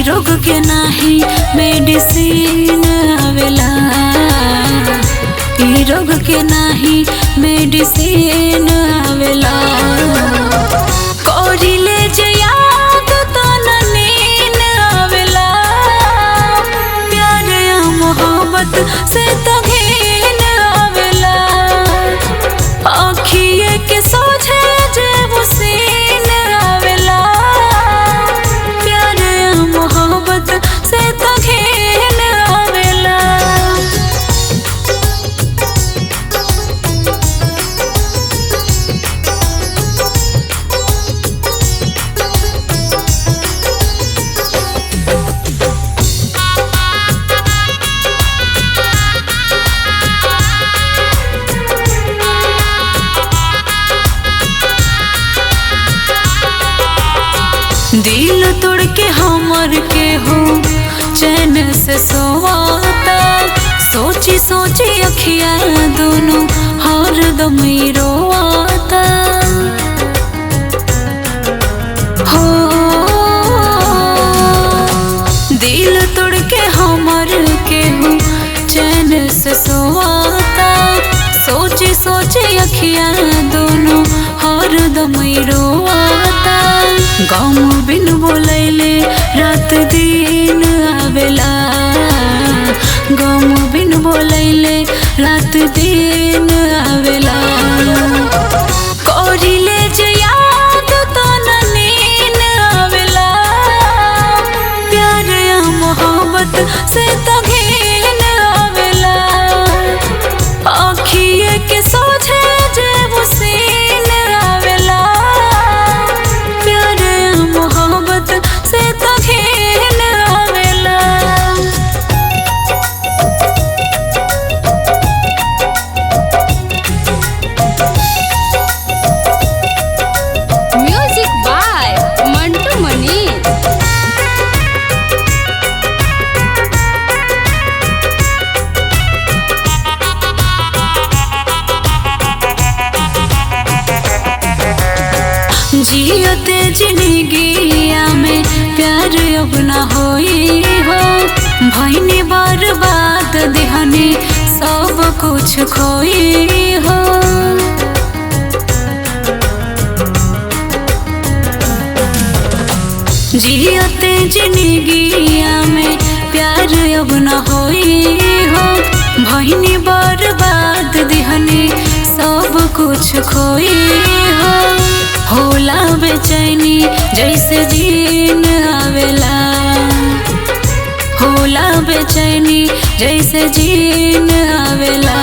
रोग के नाही मेडिसिन आवेला, ई रोग के नाही मेडिसिन आवेला। कोरिले जे याद तो न नींद आवेला, प्यार या मोहब्बत से तो घिन आवेला। आँखिए के सोझे जे वो सीन आवेला, प्यार या मोहब्बत से तो घिन आवेला। दिल तोड़ के हमर के हो चैन से सोवाता, सोची सोची अखियाँ दोनों हरदम ही रोवाता। हो दिल तोड़ के हमर के हो चैन से सोवाता, सोची सोची अखियाँ दोनों हरदम ही रोवाता। गम बिन बोलैले रात दिन आवेला, गम बिन बोलैले रात दिन आवेला। कोरिले जे याद तो न नींद आवेला, प्यार या मोहब्बत से तो घिन आवेला। आँखिए के सोझे जे वो सीन आवेला, प्यार या मोहब्बत से तो घिन आवेला। म्यूजिक बाय मंटू मनी। जियते जिंदगिया में प्यार अब न होई हो, भइनी बर्बाद देहनी सब कुछ खोई हो। जियते जिंदगिया में प्यार अब न होई हो, भइनी बर्बाद देहनी सब कुछ खोई हो। होला बेचैनी जैसे जीन आवेला, होला बेचैनी जैसे जीन आवेला।